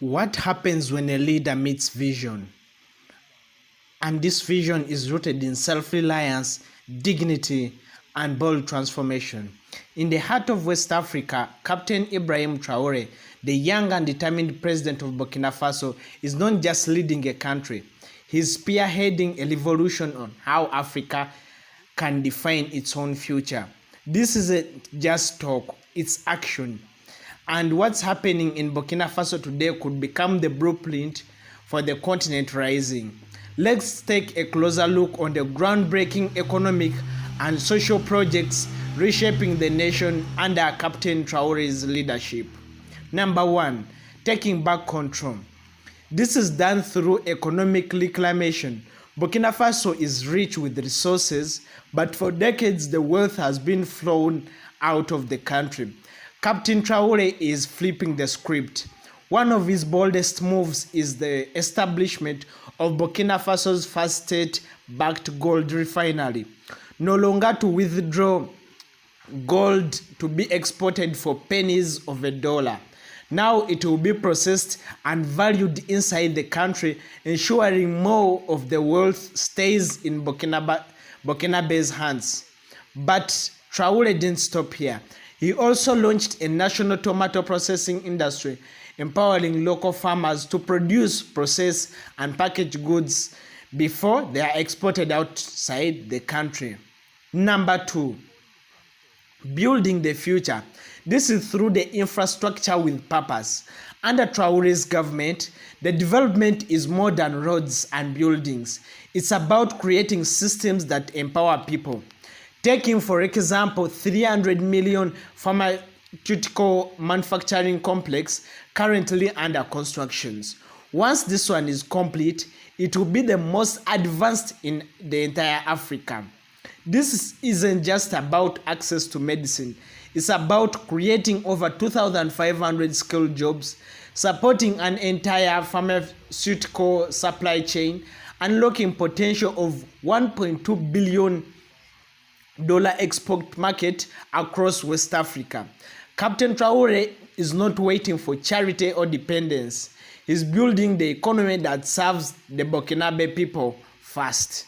What happens when a leader meets vision? And this vision is rooted in self-reliance, dignity, and bold transformation. In the heart of West Africa, Captain Ibrahim Traore, the young and determined president of Burkina Faso, is not just leading a country. He is spearheading a revolution on how Africa can define its own future. This isn't just talk, it's action. And what's happening in Burkina Faso today could become the blueprint for the continent rising. Let's take a closer look on the groundbreaking economic and social projects reshaping the nation under Captain Traore's leadership. Number 1, taking back control. This is done through economic reclamation. Burkina Faso is rich with resources, but for decades the wealth has been flown out of the country. Captain Traore is flipping the script. One of his boldest moves is the establishment of Burkina Faso's first state-backed gold refinery. No longer to withdraw gold to be exported for pennies of a dollar. Now it will be processed and valued inside the country, ensuring more of the wealth stays in Burkinabe's hands. But Traore didn't stop here. He also launched a national tomato processing industry, empowering local farmers to produce, process, and package goods before they are exported outside the country. Number 2, building the future. This is through the infrastructure with purpose. Under Traore's government, the development is more than roads and buildings. It's about creating systems that empower people. Taking, for example, 300 million pharmaceutical manufacturing complex currently under construction. Once this one is complete, it will be the most advanced in the entire Africa. This isn't just about access to medicine. It's about creating over 2,500 skilled jobs, supporting an entire pharmaceutical supply chain, unlocking potential of $1.2 billion export market across West Africa. Captain Traore is not waiting for charity or dependence. He's building the economy that serves the Burkinabe people first.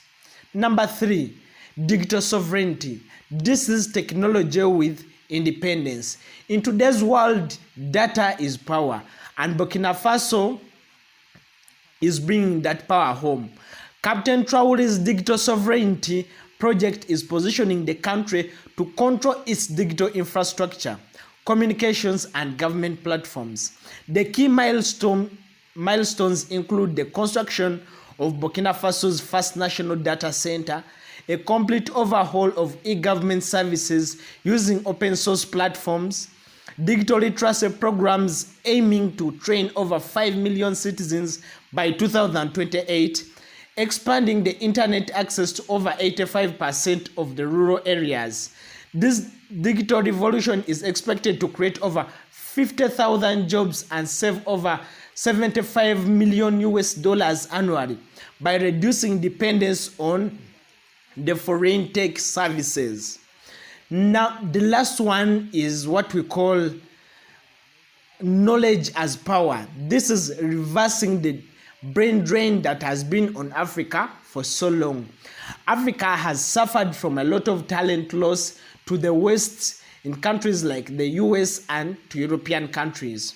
Number 3, digital sovereignty. This is technology with independence. In today's world, data is power, and Burkina Faso is bringing that power home. Captain Traore's digital sovereignty project is positioning the country to control its digital infrastructure, communications, and government platforms. The key milestones include the construction of Burkina Faso's first national data center, a complete overhaul of e-government services using open source platforms, digital literacy programs aiming to train over 5 million citizens by 2028, expanding the internet access to over 85% of the rural areas. This digital revolution is expected to create over 50,000 jobs and save over $75 million annually by reducing dependence on the foreign tech services. Now, the last one is what we call knowledge as power. This is reversing the brain drain that has been on Africa for so long. Africa has suffered from a lot of talent loss to the West in countries like the US and to European countries.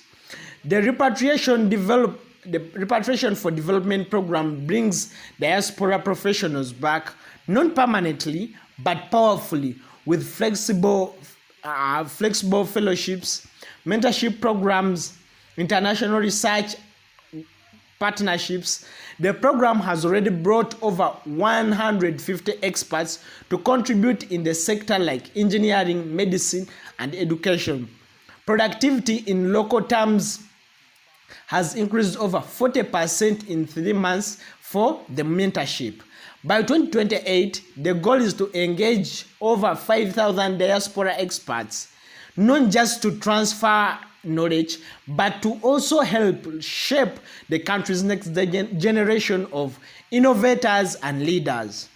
The Repatriation for Development program brings diaspora professionals back, not permanently, but powerfully, with flexible fellowships, mentorship programs, international research partnerships. The program has already brought over 150 experts to contribute in the sector like engineering, medicine, and education. Productivity in local terms has increased over 40% in 3 months for the mentorship. By 2028, the goal is to engage over 5,000 diaspora experts, not just to transfer knowledge, but to also help shape the country's next generation of innovators and leaders.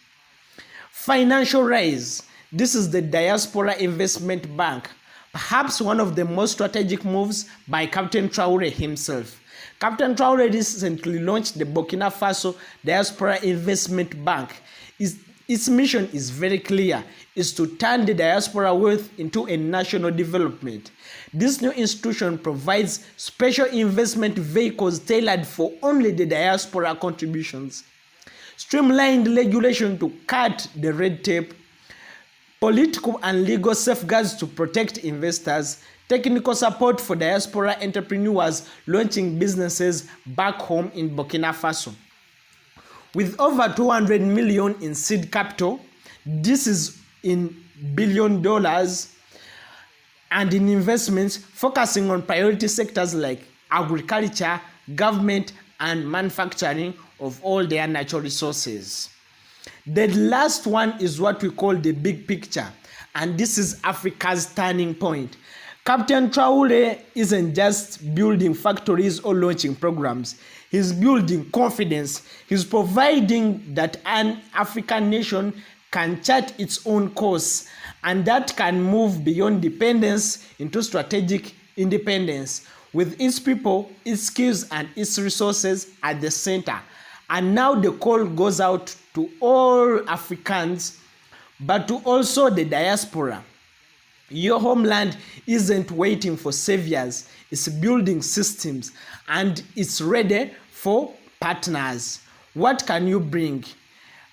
Financial rise. This is the Diaspora Investment Bank, perhaps one of the most strategic moves by Captain Traore himself. Captain Traore recently launched the Burkina Faso Diaspora Investment Bank. Its mission is very clear, is to turn the diaspora wealth into a national development. This new institution provides special investment vehicles tailored for only the diaspora contributions, streamlined regulation to cut the red tape, political and legal safeguards to protect investors, technical support for diaspora entrepreneurs launching businesses back home in Burkina Faso. With over 200 million in seed capital, this is in $1 billion, and in investments focusing on priority sectors like agriculture, government, and manufacturing of all their natural resources. The last one is what we call the big picture, and this is Africa's turning point. Captain Traore isn't just building factories or launching programs. He's building confidence. He's providing that an African nation can chart its own course, and that can move beyond dependence into strategic independence, with its people, its skills, and its resources at the center. And now the call goes out to all Africans, but to also the diaspora. Your homeland isn't waiting for saviors, it's building systems, and it's ready for partners. What can you bring?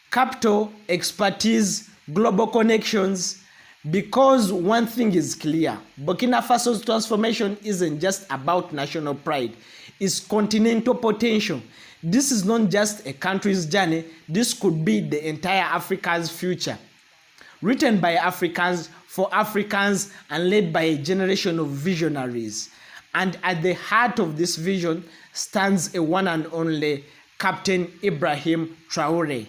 Capital, expertise, global connections. Because one thing is clear, Burkina Faso's transformation isn't just about national pride, it's continental potential. This is not just a country's journey, this could be the entire Africa's future. Written by Africans, for Africans, and led by a generation of visionaries. And at the heart of this vision stands a one and only Captain Ibrahim Traore.